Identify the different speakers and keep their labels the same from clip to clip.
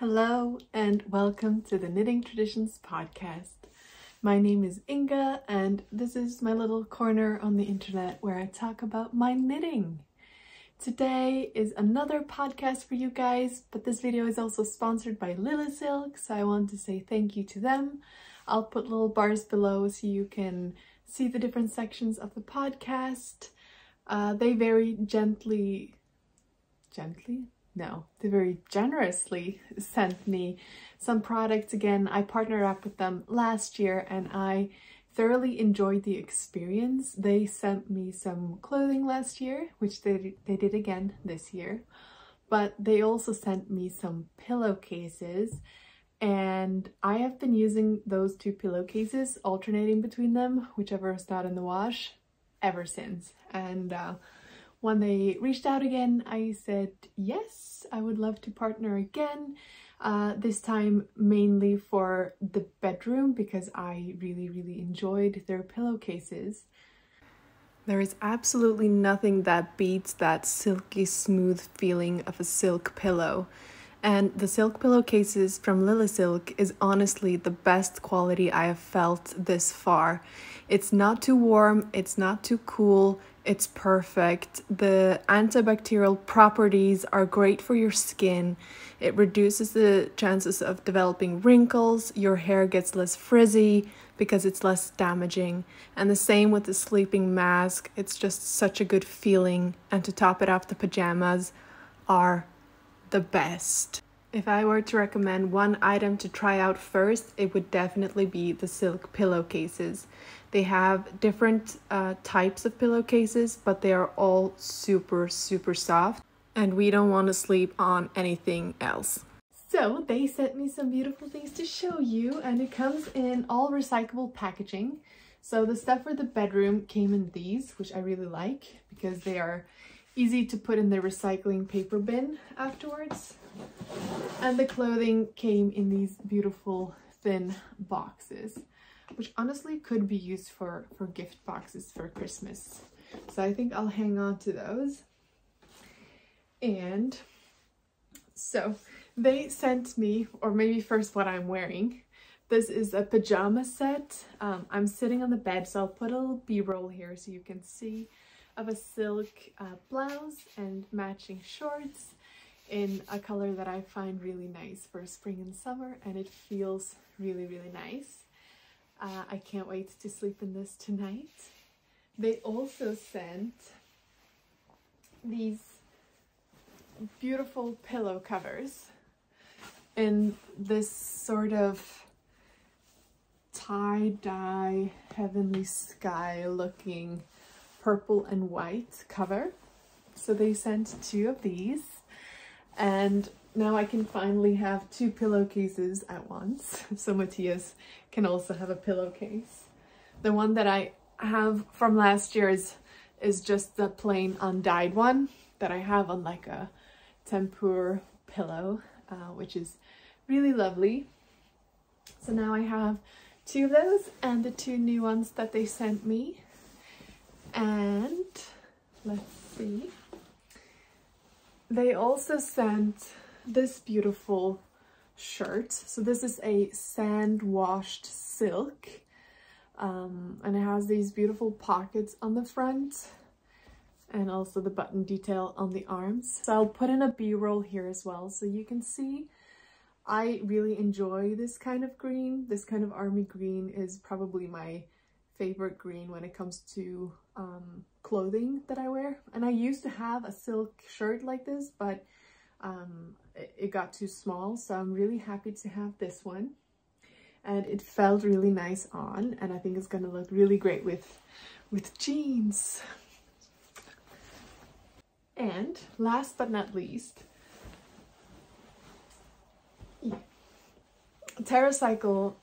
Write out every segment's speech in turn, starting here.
Speaker 1: Hello and welcome to the Knitting Traditions Podcast. My name is Inga and this is my little corner on the internet where I talk about my knitting. Today is another podcast for you guys, but this video is also sponsored by Lilysilk, so I want to say thank you to them. I'll put little bars below so you can see the different sections of the podcast. They very they very generously sent me some products. Again, I partnered up with them last year and I thoroughly enjoyed the experience. They sent me some clothing last year, which they did again this year, but they also sent me some pillowcases, and I have been using those two pillowcases, alternating between them, whichever is not in the wash, ever since. And when they reached out again, I said, yes, I would love to partner again. This time mainly for the bedroom because I really enjoyed their pillowcases. There is absolutely nothing that beats that silky smooth feeling of a silk pillow. And the silk pillowcases from Lilysilk is honestly the best quality I have felt this far. It's not too warm, it's not too cool, it's perfect. The antibacterial properties are great for your skin. It reduces the chances of developing wrinkles, your hair gets less frizzy because it's less damaging. And the same with the sleeping mask, it's just such a good feeling. And to top it off, the pajamas are the best. If I were to recommend one item to try out first, it would definitely be the silk pillowcases. They have different types of pillowcases, but they are all super soft, and we don't want to sleep on anything else. So they sent me some beautiful things to show you, and it comes in all recyclable packaging. So the stuff for the bedroom came in these, which I really like because they are easy to put in the recycling paper bin afterwards. And the clothing came in these beautiful thin boxes, which honestly could be used for gift boxes for Christmas. So I think I'll hang on to those. And so they sent me, or maybe first what I'm wearing. This is a pajama set. I'm sitting on the bed, so I'll put a little b-roll here so you can see, of a silk blouse and matching shorts in a color that I find really nice for spring and summer, and it feels really nice. I can't wait to sleep in this tonight. They also sent these beautiful pillow covers in this sort of tie-dye heavenly sky looking purple and white cover. So they sent two of these, and now I can finally have two pillowcases at once. So Matthias can also have a pillowcase. The one that I have from last year is just the plain undyed one that I have on like a tempur pillow, which is really lovely. So now I have two of those and the two new ones that they sent me. And let's see, they also sent this beautiful shirt. So this is a sand washed silk, and it has these beautiful pockets on the front and also the button detail on the arms. So I'll put in a b-roll here as well so you can see. I really enjoy this kind of green. This kind of army green is probably my favorite green when it comes to clothing that I wear. And I used to have a silk shirt like this, but it got too small, so I'm really happy to have this one. And it felt really nice on, and I think it's gonna look really great with jeans. And last but not least, TerraCycle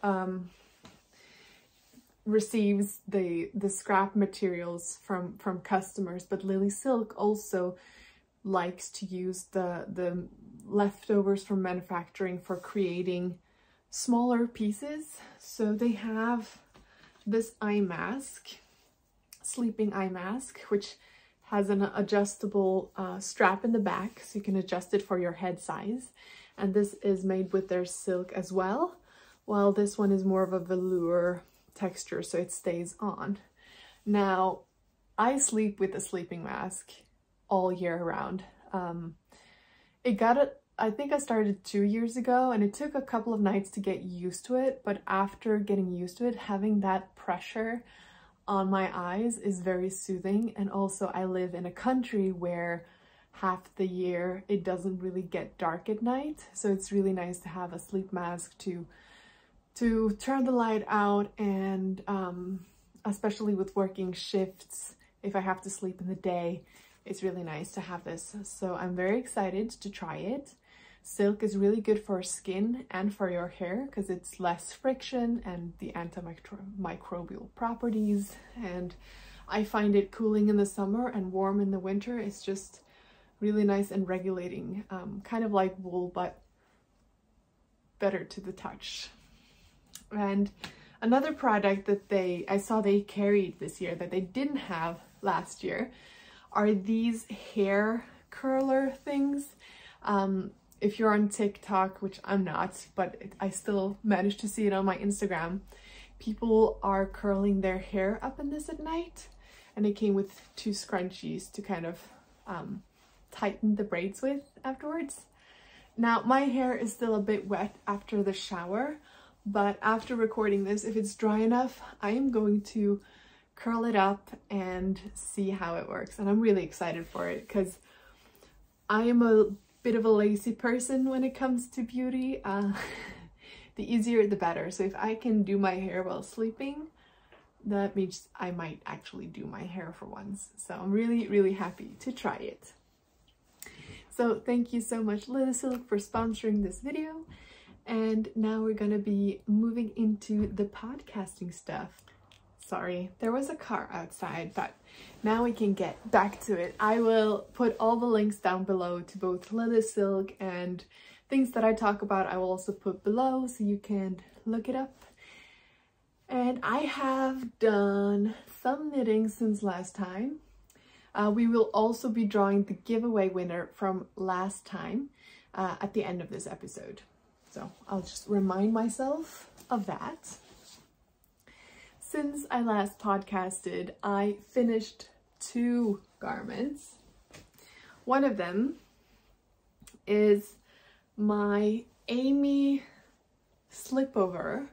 Speaker 1: receives the scrap materials from customers, but Lilysilk also likes to use the leftovers from manufacturing for creating smaller pieces. So they have this eye mask, sleeping eye mask, which Has an adjustable strap in the back, so you can adjust it for your head size. And this is made with their silk as well, while this one is more of a velour texture, so it stays on. Now, I sleep with a sleeping mask all year round. I think I started 2 years ago, and it took a couple of nights to get used to it, but after getting used to it, having that pressure on my eyes is very soothing. And also I live in a country where half the year it doesn't really get dark at night, so it's really nice to have a sleep mask to turn the light out, and especially with working shifts, if I have to sleep in the day, it's really nice to have this. So I'm very excited to try it. Silk is really good for skin and for your hair because it's less friction and the antimicrobial properties, and I find it cooling in the summer and warm in the winter. It's just really nice and regulating, kind of like wool, but better to the touch. And another product that I saw they carried this year that they didn't have last year are these hair curler things. If you're on TikTok, which I'm not, but I still managed to see it on my Instagram, people are curling their hair up in this at night, and it came with 2 scrunchies to kind of tighten the braids with afterwards. Now, my hair is still a bit wet after the shower, but after recording this, if it's dry enough, I am going to curl it up and see how it works. And I'm really excited for it because I am a bit of a lazy person when it comes to beauty. The easier the better. So if I can do my hair while sleeping, that means I might actually do my hair for once. So I'm really happy to try it. So thank you so much, Lilysilk, for sponsoring this video. And now we're gonna be moving into the podcasting stuff. Sorry, there was a car outside, but now we can get back to it. I will put all the links down below to both Lilysilk and things that I talk about. I will also put below so you can look it up. And I have done some knitting since last time. We will also be drawing the giveaway winner from last time at the end of this episode. So I'll just remind myself of that. Since I last podcasted, I finished 2 garments. One of them is my Amy slipover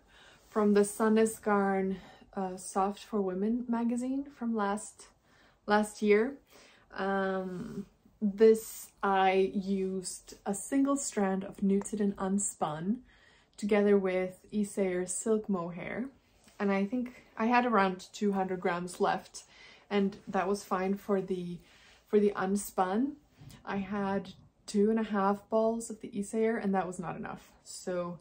Speaker 1: from the Sandnes garn Soft for Women magazine from last year. This I used a single strand of nutiden unspun together with Isager silk mohair, and I think I had around 200 grams left, and that was fine for the unspun. I had 2.5 balls of the Isager, and that was not enough. So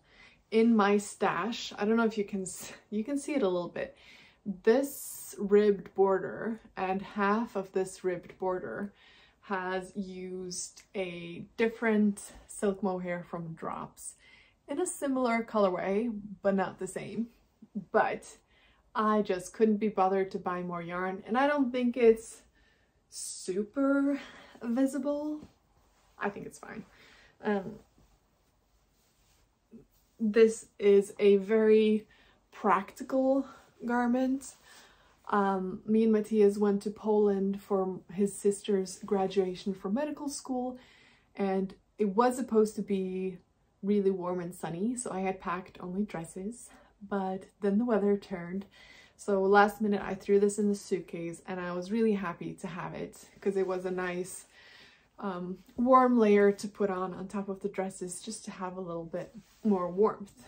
Speaker 1: in my stash, I don't know if you can see it a little bit. This ribbed border and half of this ribbed border has used a different silk mohair from Drops in a similar colorway, but not the same. But I just couldn't be bothered to buy more yarn, and I don't think it's super visible. I think it's fine. This is a very practical garment. Me and Matthias went to Poland for his sister's graduation from medical school, and it was supposed to be really warm and sunny, so I had packed only dresses, but then the weather turned. So last minute I threw this in the suitcase, and I was really happy to have it because it was a nice warm layer to put on top of the dresses, just to have a little bit more warmth.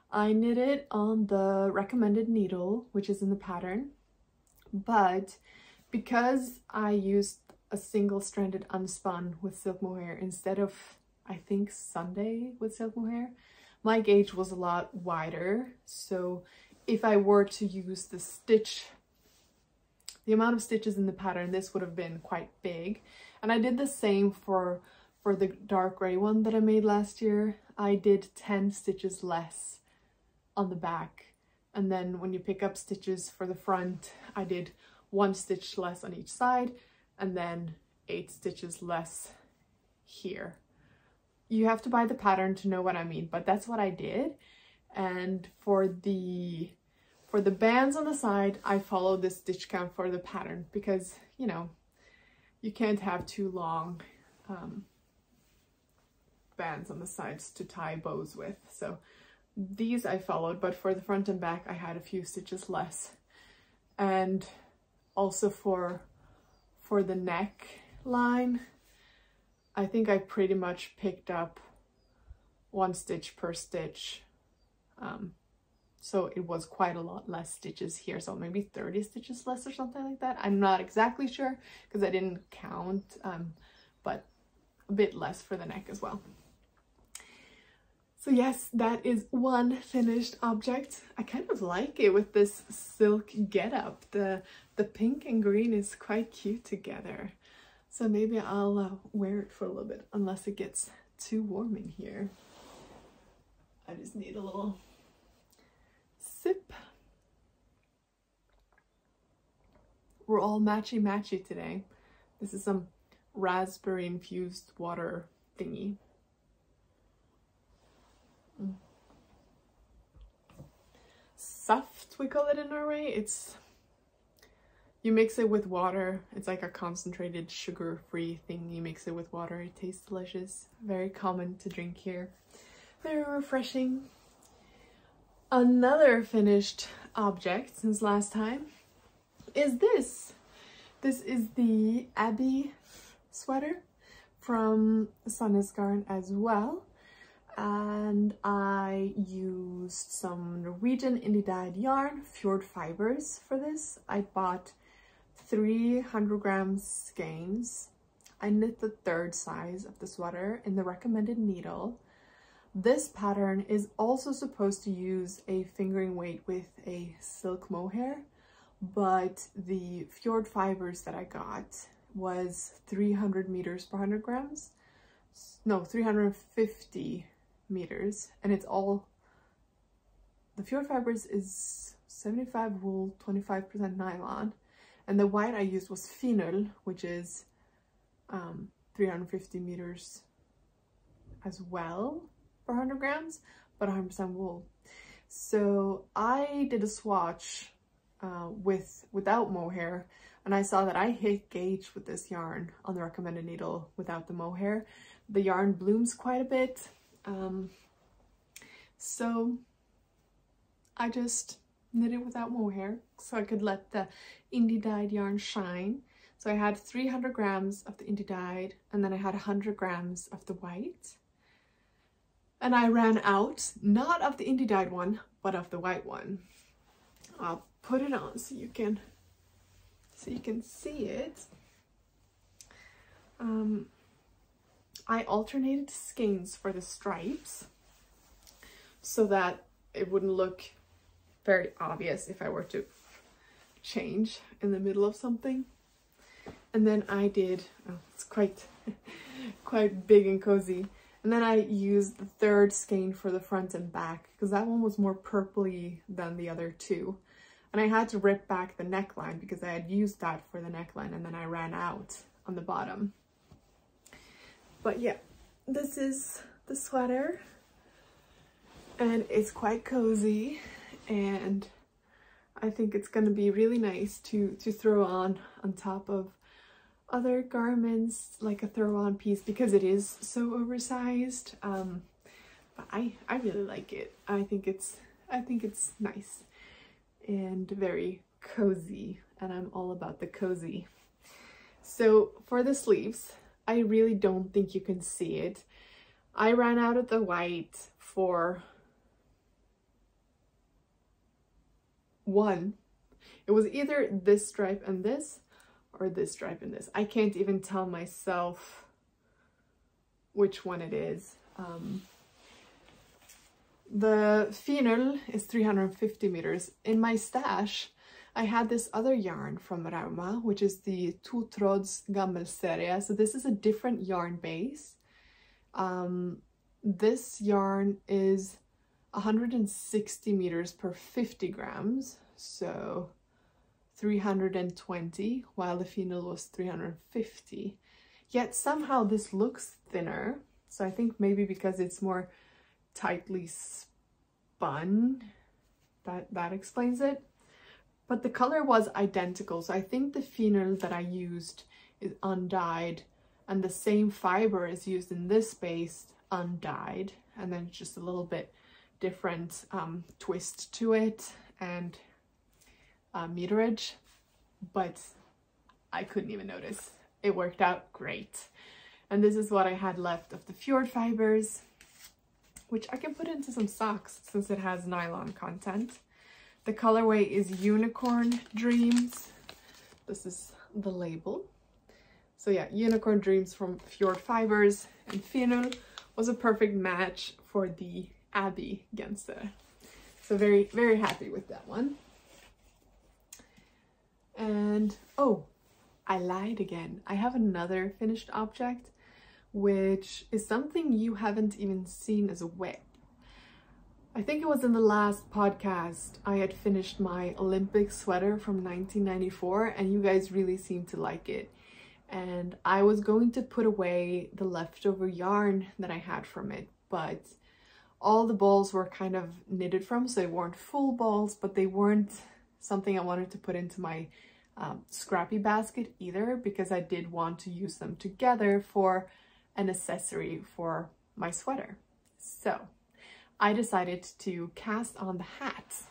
Speaker 1: I knit it on the recommended needle, which is in the pattern, but because I used a single-stranded unspun with silk mohair instead of, I think, Sunday with silk mohair, my gauge was a lot wider. So if I were to use the amount of stitches in the pattern, this would have been quite big. And I did the same for the dark gray one that I made last year. I did 10 stitches less on the back, and then when you pick up stitches for the front, I did 1 stitch less on each side, and then 8 stitches less here. You have to buy the pattern to know what I mean, but that's what I did. And for the bands on the side, I followed the stitch count for the pattern because, you know, you can't have too long bands on the sides to tie bows with. So these I followed, but for the front and back I had a few stitches less. And also for the neck line, I think I pretty much picked up 1 stitch per stitch. So it was quite a lot less stitches here, so maybe 30 stitches less or something like that. I'm not exactly sure because I didn't count, but a bit less for the neck as well. So yes, that is one finished object. I kind of like it with this silk getup. The pink and green is quite cute together. So maybe I'll wear it for a little bit, unless it gets too warm in here. I just need a little sip. We're all matchy-matchy today. This is some raspberry infused water thingy. Saft, we call it in Norway. You mix it with water. It's like a concentrated sugar-free thing. You mix it with water. It tastes delicious. Very common to drink here. Very refreshing. Another finished object since last time is this. This is the Abbey sweater from Sandnes garn as well. And I used some Norwegian indie dyed yarn, fjord fibers, for this. I bought 300 grams skeins. I knit the 3rd size of the sweater in the recommended needle. This pattern is also supposed to use a fingering weight with a silk mohair, but the fjord fibers that I got was 300 meters per 100 grams. No, 350 meters, and it's all, the fjord fibers is 75 wool, 25% nylon, and the white I used was Finull, which is 350 meters as well per 100 grams, but 100% wool. So I did a swatch without mohair, and I saw that I hit gauge with this yarn on the recommended needle without the mohair. The yarn blooms quite a bit, so I just knit it without mohair so I could let the indie dyed yarn shine. So I had 300 grams of the indie dyed, and then I had 100 grams of the white. And I ran out, not of the indie dyed one, but of the white one. I'll put it on so you can see it. I alternated skeins for the stripes so that it wouldn't look very obvious if I were to change in the middle of something. And then I did, oh, it's quite big and cozy. And then I used the 3rd skein for the front and back because that one was more purpley than the other 2. And I had to rip back the neckline because I had used that for the neckline, and then I ran out on the bottom. But yeah, this is the sweater, and it's quite cozy, and I think it's gonna be really nice to throw on top of other garments, like a throw-on piece, because it is so oversized. But I really like it. I think it's nice and very cozy, and I'm all about the cozy. So for the sleeves, I really don't think you can see it. I ran out of the white for one. It was either this stripe and this, or this stripe and this. I can't even tell myself which one it is. The Finull is 350 meters. In my stash, I had this other yarn from Rauma, which is the To Tråds Gammelserie. So this is a different yarn base. This yarn is 160 meters per 50 grams. So 320, while the finial was 350. Yet somehow this looks thinner. So I think maybe because it's more tightly spun, that explains it. But the color was identical. So I think the finial that I used is undyed, and the same fiber is used in this space undyed, and then just a little bit different twist to it and meterage, but I couldn't even notice. It worked out great. And this is what I had left of the fjord fibers, which I can put into some socks since it has nylon content. The colorway is Unicorn Dreams. This is the label. So yeah, Unicorn Dreams from Fjord Fibers, and finial was a perfect match for the Abbey Genser. So very, very happy with that one. And oh, I lied again. I have another finished object, which is something you haven't even seen as a whip. I think it was in the last podcast I had finished my Olympic sweater from 1994, and you guys really seemed to like it. And I was going to put away the leftover yarn that I had from it, but all the balls were kind of knitted from, so they weren't full balls, but they weren't something I wanted to put into my scrappy basket either, because I did want to use them together for an accessory for my sweater. So I decided to cast on the hat.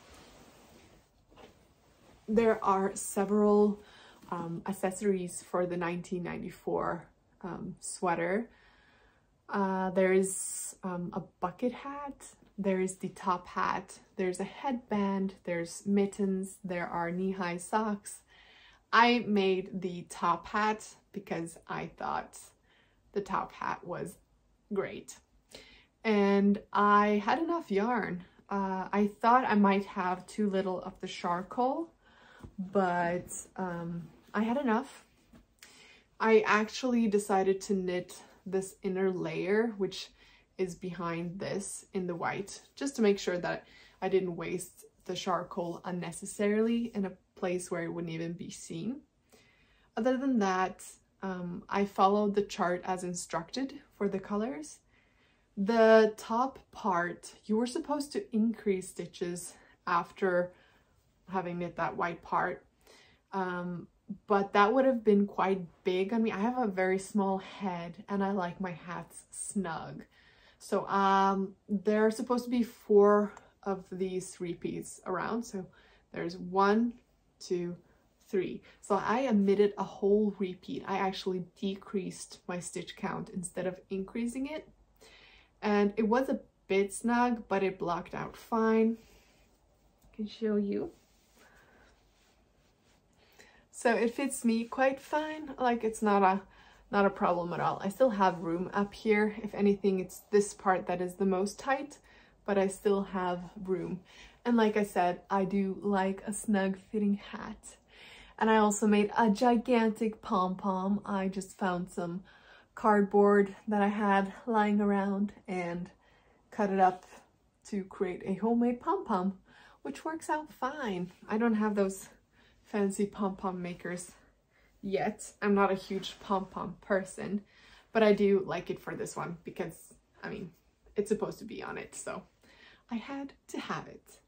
Speaker 1: There are several accessories for the 1994 sweater. There is a bucket hat, there is the top hat, there's a headband, there's mittens, there are knee-high socks. I made the top hat because I thought the top hat was great. And I had enough yarn. I thought I might have too little of the charcoal, but I had enough. I actually decided to knit this inner layer, which is behind this in the white, just to make sure that I didn't waste the charcoal unnecessarily in a place where it wouldn't even be seen. Other than that, I followed the chart as instructed for the colors. The top part, you were supposed to increase stitches after having knit that white part, but that would have been quite big on me. I have a very small head and I like my hats snug. So there are supposed to be 4 of these repeats around. So there's 1, 2, 3. So I omitted a whole repeat. I actually decreased my stitch count instead of increasing it. And it was a bit snug, but it blocked out fine. I can show you. So it fits me quite fine. Like, it's not a problem at all. I still have room up here. If anything, it's this part that is the most tight, but I still have room. And like I said, I do like a snug fitting hat. And I also made a gigantic pom-pom. I just found some cardboard that I had lying around and cut it up to create a homemade pom-pom, which works out fine. I don't have those fancy pom-pom makers yet. I'm not a huge pom-pom person, but I do like it for this one because, I mean, it's supposed to be on it, so I had to have it.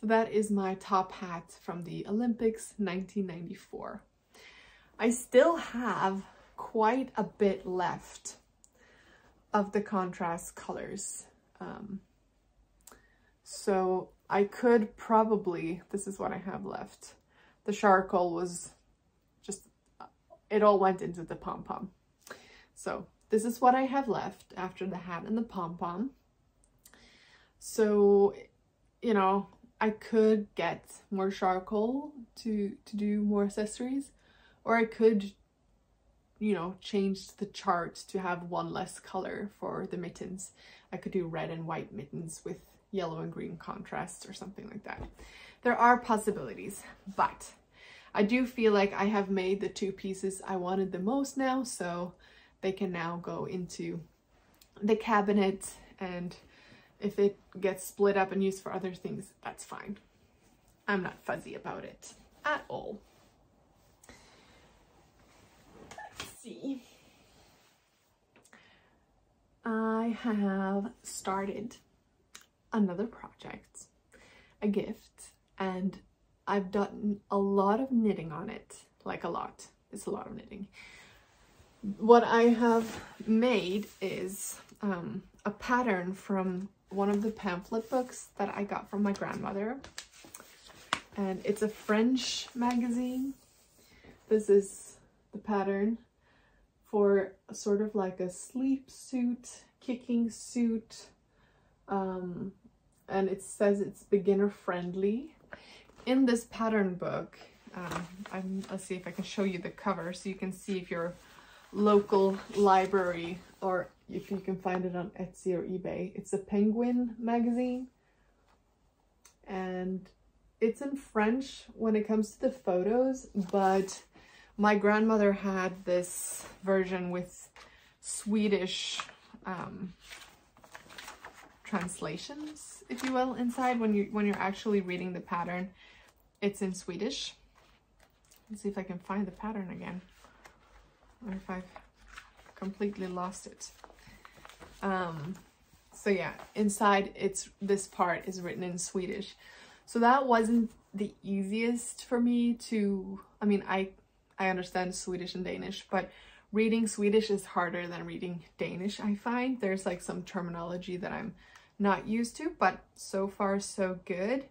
Speaker 1: So that is my top hat from the Olympics 1994. I still have quite a bit left of the contrast colors. So I could probably, this is what I have left. The charcoal was just, it all went into the pom-pom. So this is what I have left after the hat and the pom-pom. So, you know, I could get more charcoal to do more accessories, or I could, you know, change the chart to have 1 less color for the mittens. I could do red and white mittens with yellow and green contrast or something like that. There are possibilities, but I do feel like I have made the 2 pieces I wanted the most now, so they can now go into the cabinet, and if it gets split up and used for other things, that's fine. I'm not fuzzy about it at all. see. I have started another project, a gift, and I've done a lot of knitting on it, like a lot. It's a lot of knitting. What I have made is a pattern from one of the pamphlet books that I got from my grandmother, and it's a French magazine. This is the pattern for sort of like a sleep suit, kicking suit, and it says it's beginner friendly. In this pattern book, let's see if I can show you the cover so you can see if your local library or if you can find it on Etsy or eBay. It's a Penguin magazine, and it's in French when it comes to the photos, but my grandmother had this version with Swedish translations, if you will, inside. When you're actually reading the pattern, it's in Swedish. Let's see if I can find the pattern again, or if I've completely lost it. So yeah, inside this part is written in Swedish. So that wasn't the easiest for me to, I mean, I understand Swedish and Danish, but reading Swedish is harder than reading Danish, I find. There's like some terminology that I'm not used to, but so far so good.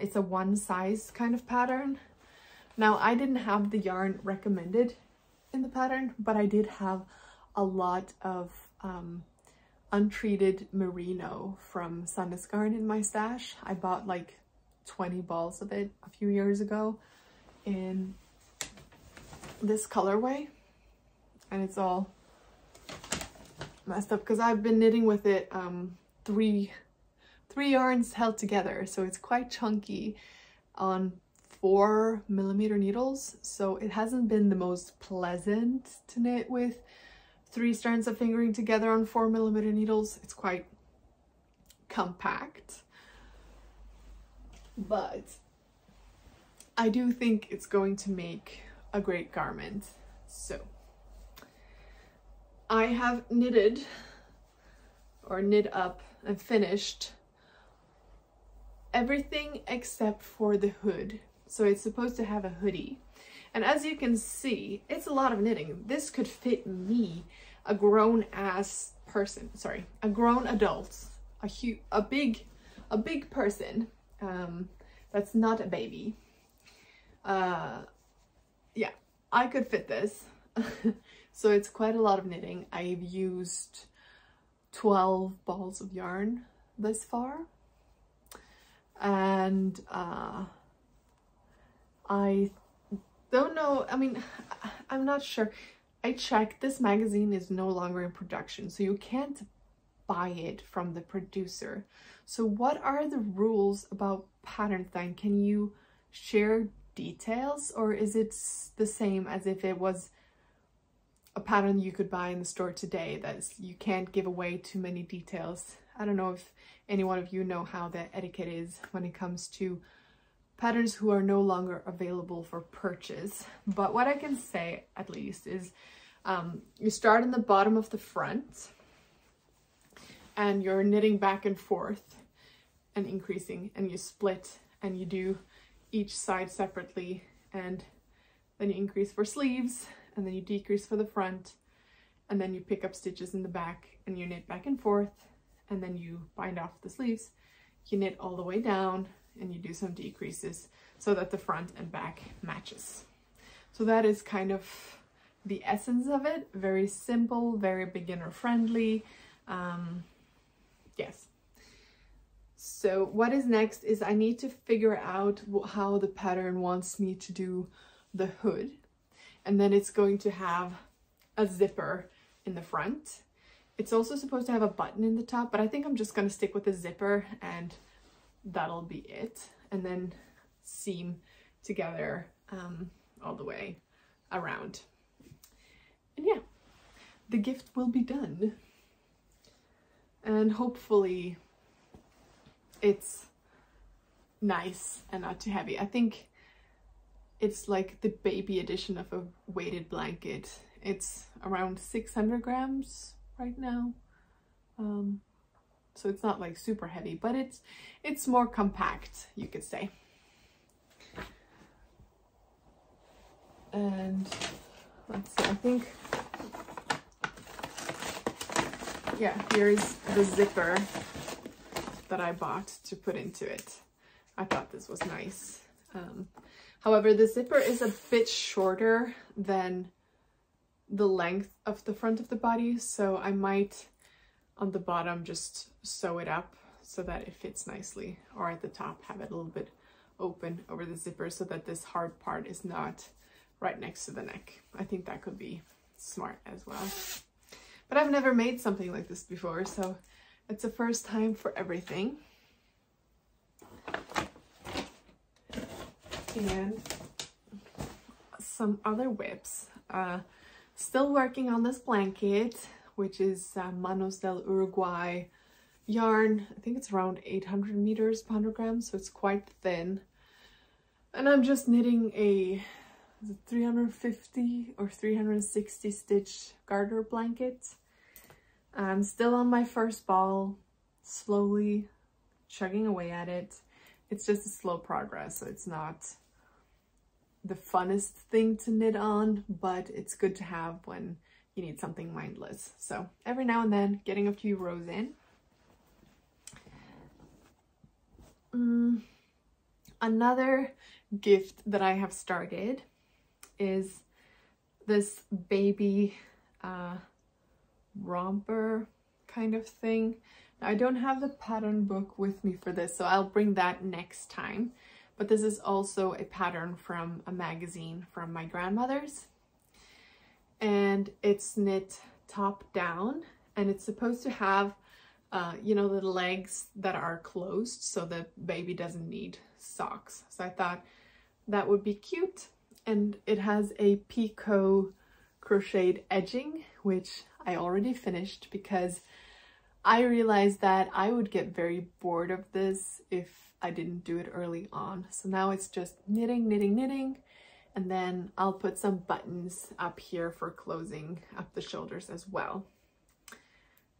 Speaker 1: It's a one size kind of pattern. Now, I didn't have the yarn recommended in the pattern, but I did have a lot of untreated merino from Sandnes garn in my stash. I bought like 20 balls of it a few years ago in this colorway, and it's all messed up because I've been knitting with it three yarns held together, so it's quite chunky on 4mm needles, so it hasn't been the most pleasant to knit with 3 strands of fingering together on 4mm needles. It's quite compact, but I do think it's going to make a great garment. So I have knitted or knit up and finished everything except for the hood. So it's supposed to have a hoodie, and as you can see, it's a lot of knitting. This could fit me, a grown ass person, sorry, a grown adult, a big person that's not a baby. Yeah, I could fit this. So it's quite a lot of knitting. I've used 12 balls of yarn this far, and I don't know, I mean, I'm not sure. I checked, this magazine is no longer in production, so you can't buy it from the producer. So what are the rules about patterns then? Can you share details, or is it the same as if it was a pattern you could buy in the store today, that you can't give away too many details? I don't know if any one of you know how the etiquette is when it comes to patterns who are no longer available for purchase. But what I can say at least is you start in the bottom of the front and you're knitting back and forth and increasing, and you split and you do each side separately, and then you increase for sleeves, and then you decrease for the front, and then you pick up stitches in the back and you knit back and forth, and then you bind off the sleeves, you knit all the way down, and you do some decreases so that the front and back matches. So that is kind of the essence of it. Very simple, very beginner friendly. Yes. So what is next is I need to figure out how the pattern wants me to do the hood, and then it's going to have a zipper in the front. It's also supposed to have a button in the top, but I think I'm just going to stick with the zipper and that'll be it, and then seam together all the way around. And yeah, the gift will be done, and hopefully it's nice and not too heavy. I think It's like the baby edition of a weighted blanket. It's around 600 grams right now. So it's not like super heavy, but it's more compact, you could say. And let's see, I think, yeah, here's the zipper that I bought to put into it. I thought this was nice. However, the zipper is a bit shorter than the length of the front of the body, so I might on the bottom just sew it up so that it fits nicely, or at the top have it a little bit open over the zipper so that this hard part is not right next to the neck. I think that could be smart as well. But I've never made something like this before, so it's a first time for everything. And some other whips. Still working on this blanket, which is Manos del Uruguay yarn. I think it's around 800 meters per 100 grams, so it's quite thin. And I'm just knitting a 350 or 360 stitch garter blanket. I'm still on my first ball, slowly chugging away at it. It's just a slow progress, so it's not the funnest thing to knit on, but it's good to have when you need something mindless. So every now and then getting a few rows in. Another gift that I have started is this baby romper kind of thing. Now, I don't have the pattern book with me for this, so I'll bring that next time. But this is also a pattern from a magazine from my grandmother's. And it's knit top down, and it's supposed to have, you know, the legs that are closed so the baby doesn't need socks. So I thought that would be cute. And it has a picot crocheted edging, which I already finished because I realized that I would get very bored of this if I didn't do it early on. So now it's just knitting, knitting, knitting, and then I'll put some buttons up here for closing up the shoulders as well.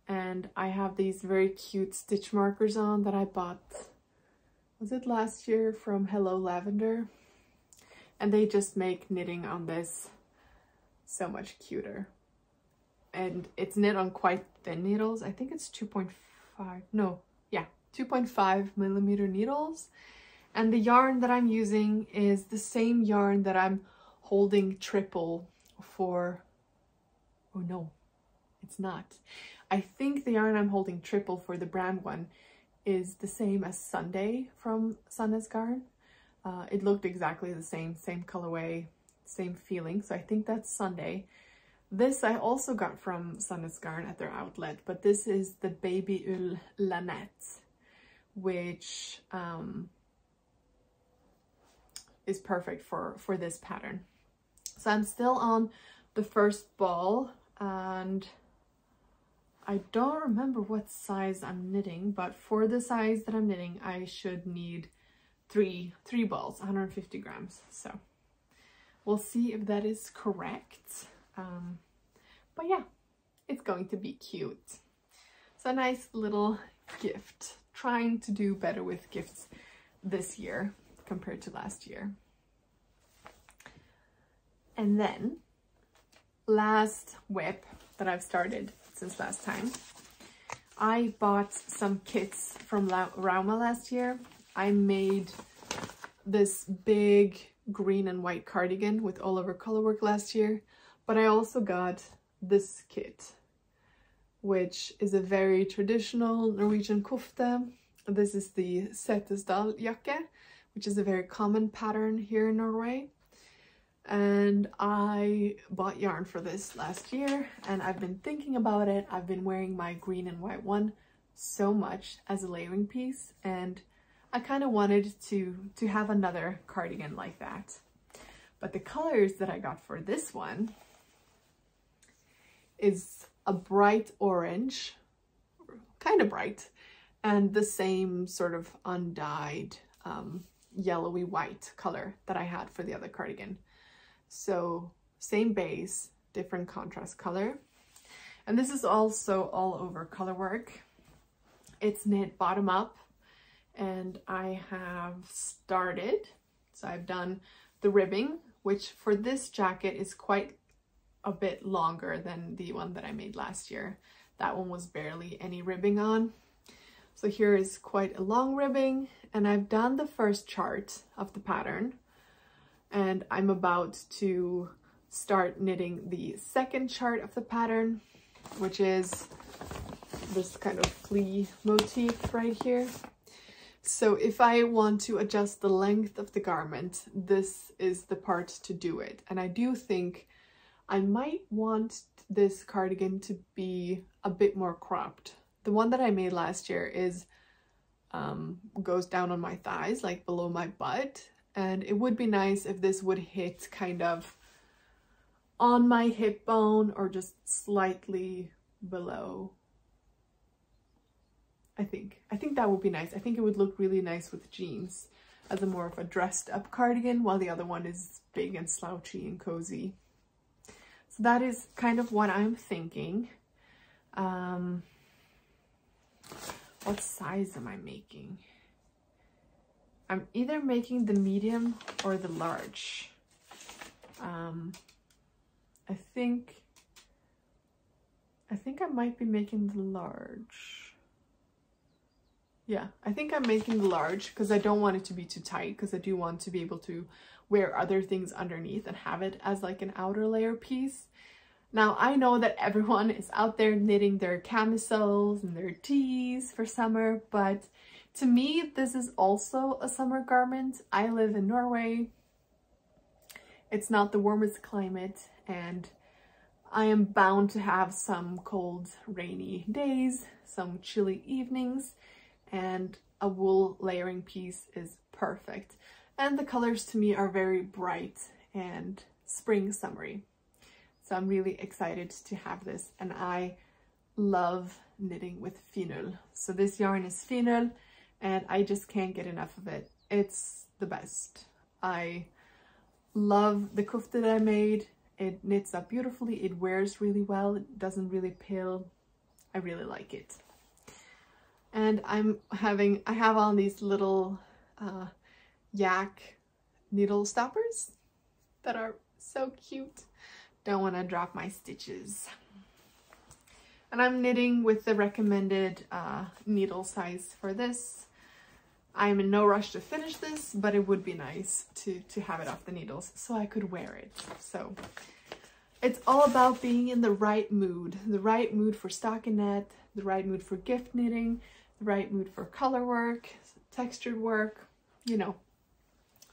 Speaker 1: And I have these very cute stitch markers on that I bought, was it last year, from Hello Lavender? And they just make knitting on this so much cuter. And it's knit on quite thin needles. I think it's 2.5 millimeter needles. And the yarn that I'm using is the same yarn that I'm holding triple for. Oh no, it's not. I think the yarn I'm holding triple for, the brand one, is the same as Sunday from Sandnes garn. It looked exactly the same colorway, same feeling. So I think that's Sunday. This I also got from Sandnes garn at their outlet, but this is the Baby Ull Lanette, which is perfect for this pattern. So I'm still on the first ball, and I don't remember what size I'm knitting, but for the size that I'm knitting, I should need three balls, 150 grams. So we'll see if that is correct. But yeah, it's going to be cute. So a nice little gift. Trying to do better with gifts this year compared to last year. And then last whip that I've started since last time, I bought some kits from Rauma last year. I made this big green and white cardigan with all over colorwork last year, but I also got this kit, which is a very traditional Norwegian kofte. This is the Setesdal jakke, which is a very common pattern here in Norway. And I bought yarn for this last year, and I've been thinking about it. I've been wearing my green and white one so much as a layering piece, and I kind of wanted to have another cardigan like that. But the colors that I got for this one is a bright orange, kind of bright, and the same sort of undyed yellowy white color that I had for the other cardigan. So same base, different contrast color. And this is also all over color work. It's knit bottom up, and I have started, so I've done the ribbing, which for this jacket is quite a bit longer than the one that I made last year. That one was barely any ribbing on. So here is quite a long ribbing, and I've done the first chart of the pattern, and I'm about to start knitting the second chart of the pattern, which is this kind of flea motif right here. So if I want to adjust the length of the garment, this is the part to do it. And I do think I might want this cardigan to be a bit more cropped. The one that I made last year is goes down on my thighs, like below my butt, and it would be nice if this would hit kind of on my hip bone or just slightly below. I think that would be nice. I think it would look really nice with jeans as a more of a dressed up cardigan, while the other one is big and slouchy and cozy. So that is kind of what I'm thinking. What size am I making? I'm either making the medium or the large. I think I might be making the large. Yeah, I think I'm making the large because I don't want it to be too tight, because I do want to be able to wear other things underneath and have it as like an outer layer piece. Now, I know that everyone is out there knitting their camisoles and their tees for summer, but to me, this is also a summer garment. I live in Norway. It's not the warmest climate, and I am bound to have some cold, rainy days, some chilly evenings, and a wool layering piece is perfect. And the colors to me are very bright and spring summery. So I'm really excited to have this, and I love knitting with feenul. So this yarn is feenul, and I just can't get enough of it. It's the best. I love the kufta that I made. It knits up beautifully. It wears really well. It doesn't really pill. I really like it. And I have on these little yak needle stoppers that are so cute. Don't want to drop my stitches. And I'm knitting with the recommended needle size for this. I'm in no rush to finish this, but it would be nice to have it off the needles so I could wear it. So it's all about being in the right mood for stockinette, the right mood for gift knitting, the right mood for color work, textured work, you know,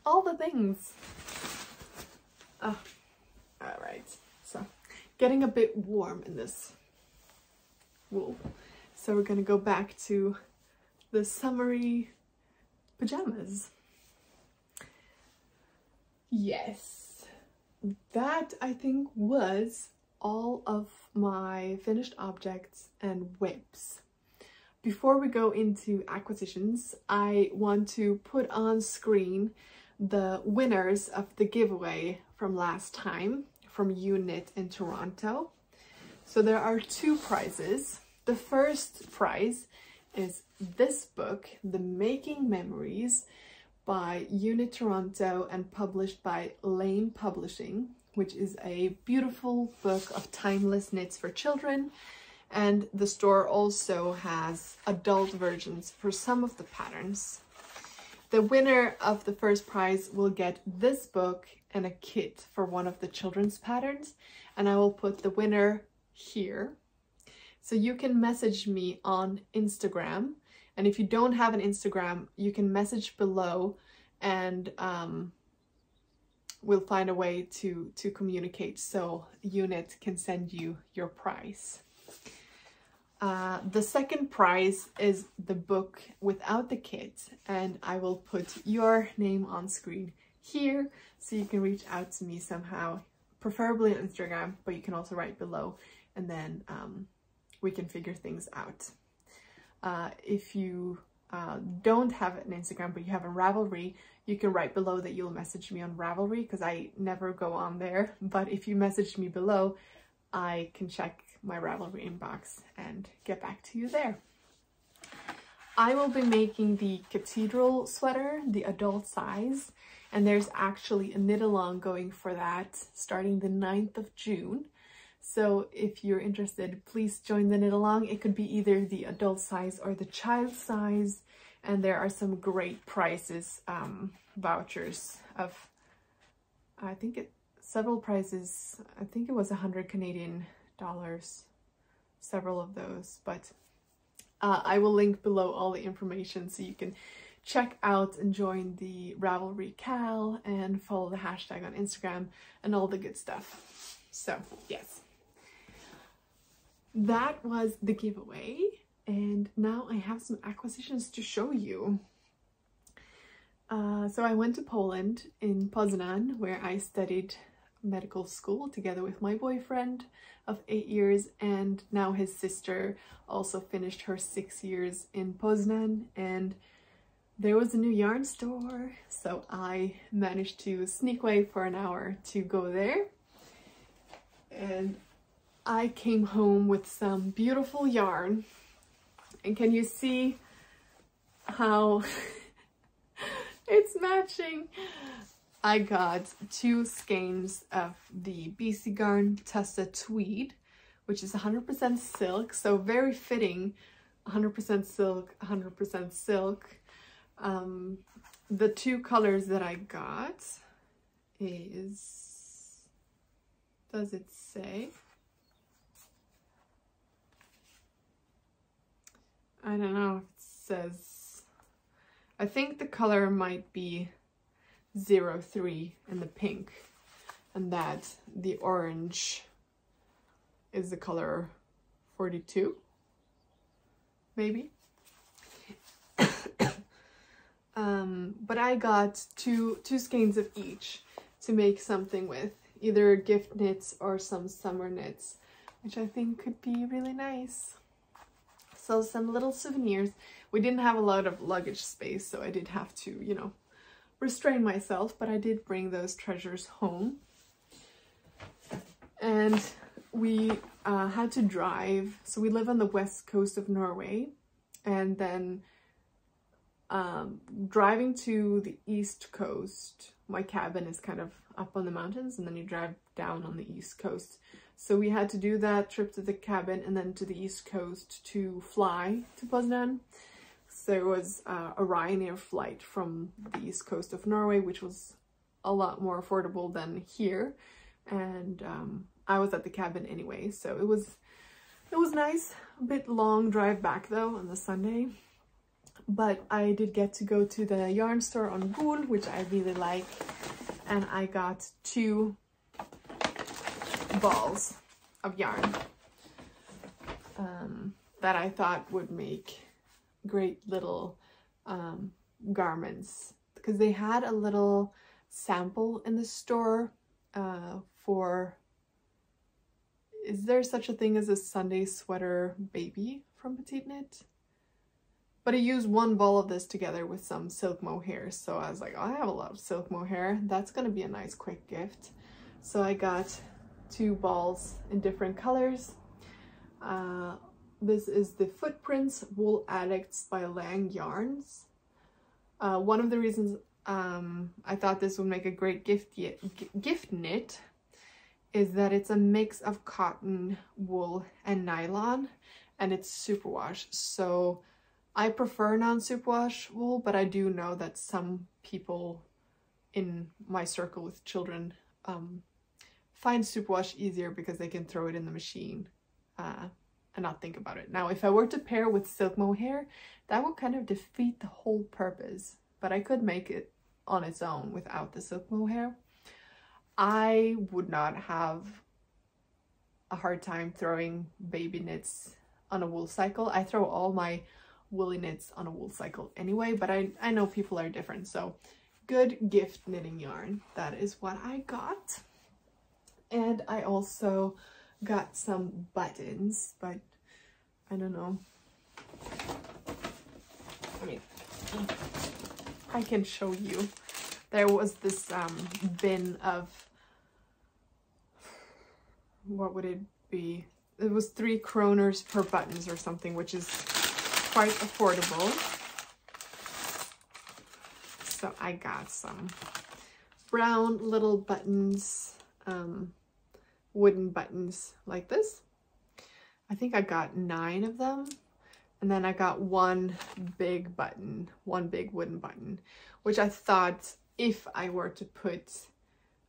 Speaker 1: all the things. Oh, all right. So getting a bit warm in this wool. So we're gonna go back to the summery pajamas. Yes, that I think was all of my finished objects and whips. Before we go into acquisitions, I want to put on screen the winners of the giveaway from last time from Unit in Toronto. So there are two prizes. The first prize is this book, The Making Memories by Unit Toronto and published by Lane Publishing, which is a beautiful book of timeless knits for children. And the store also has adult versions for some of the patterns. The winner of the first prize will get this book and a kit for one of the children's patterns, and I will put the winner here. So you can message me on Instagram, and if you don't have an Instagram, you can message below, and we'll find a way to communicate so Unit can send you your prize. The second prize is the book without the kit, and I will put your name on screen here so you can reach out to me somehow, preferably on Instagram, but you can also write below, and then we can figure things out. If you don't have an Instagram but you have a Ravelry, you can write below that you'll message me on Ravelry, because I never go on there. But if you message me below, I can check my Ravelry inbox and get back to you there. I will be making the Catedral sweater, the adult size, and there's actually a knit along going for that starting the 9th of June. So if you're interested, please join the knit along. It could be either the adult size or the child size, and there are some great prices, vouchers of, I think several prices. I think it was 100 Canadian dollars, several of those, but I will link below all the information so you can check out and join the Ravelry KAL and follow the hashtag on Instagram and all the good stuff. So yes, that was the giveaway, and now I have some acquisitions to show you. So I went to Poland, in Poznan, where I studied medical school together with my boyfriend of 8 years, and now his sister also finished her 6 years in Poznan, and there was a new yarn store, so I managed to sneak away for an hour to go there, and I came home with some beautiful yarn. And can you see how it's matching? I got 2 skeins of the BC Garn Tessa Tweed, which is 100% silk, so very fitting. 100% silk, 100% silk. The 2 colors that I got is, does it say? I don't know if it says, I think the color might be 03 in the pink, and that the orange is the color 42, maybe. But I got two skeins of each to make something with, either gift knits or some summer knits, which I think could be really nice. So some little souvenirs. We didn't have a lot of luggage space, so I did have to, you know, restrain myself, but I did bring those treasures home. And we had to drive. So we live on the west coast of Norway, and then driving to the east coast, my cabin is kind of up on the mountains, and then you drive down on the east coast. So we had to do that trip to the cabin and then to the east coast to fly to Poznan. So there was a Ryanair flight from the east coast of Norway, which was a lot more affordable than here. And I was at the cabin anyway, so it was nice. A bit long drive back though on the Sunday. But I did get to go to the yarn store on Gul, which I really like. And I got 2 balls of yarn that I thought would make great little garments, because they had a little sample in the store for, is there such a thing as a Sunday sweater baby from Petite Knit? But I used 1 ball of this together with some silk mohair, so I was like, oh, I have a lot of silk mohair, that's gonna be a nice quick gift. So I got 2 balls in different colors. This is the Footprints Wool Addicts by Lang Yarns. One of the reasons I thought this would make a great gift knit is that it's a mix of cotton, wool, and nylon, and it's superwash. So I prefer non-superwash wool, but I do know that some people in my circle with children find superwash easier because they can throw it in the machine and not think about it. Now, if I were to pair with silk mohair, that would kind of defeat the whole purpose, but I could make it on its own without the silk mohair. I would not have a hard time throwing baby knits on a wool cycle. I throw all my woolly knits on a wool cycle anyway, but I know people are different, so good gift knitting yarn. That is what I got. And I also got some buttons, but I don't know. I mean, I can show you. There was this bin of, what would it be? It was 3 kroners per buttons or something, which is quite affordable. So I got some brown little buttons, wooden buttons like this. I think I got 9 of them. And then I got one big button, one big wooden button, which I thought if I were to put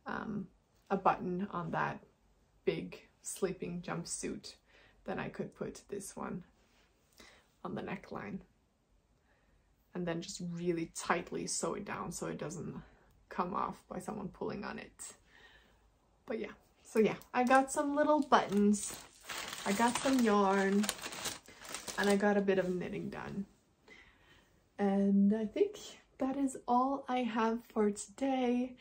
Speaker 1: a button on that big sleeping jumpsuit, then I could put this one on the neckline and then just really tightly sew it down so it doesn't come off by someone pulling on it. But yeah, so yeah, I got some little buttons, I got some yarn, and I got a bit of knitting done. And I think that is all I have for today.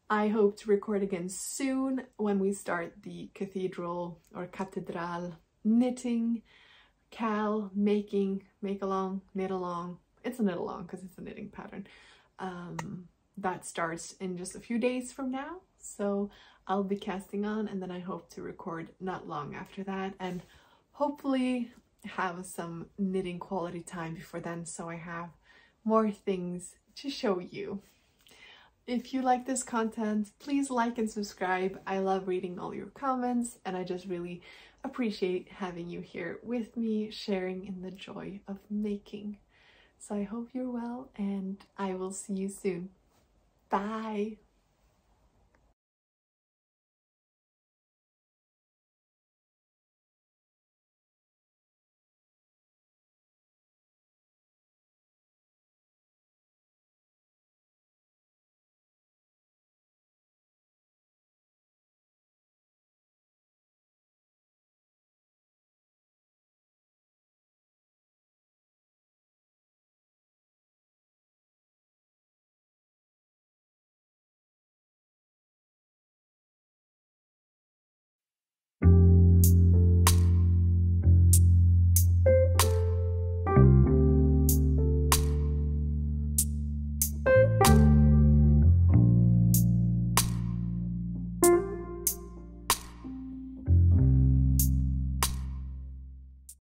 Speaker 1: I hope to record again soon when we start the Catedral or Catedral knitting, KAL making, make along, knit along. It's a knit along because it's a knitting pattern. That starts in just a few days from now. So I'll be casting on, and then I hope to record not long after that, and hopefully have some knitting quality time before then, so I have more things to show you. If you like this content, please like and subscribe. I love reading all your comments, and I just really appreciate having you here with me, sharing in the joy of making. So I hope you're well, and I will see you soon. Bye!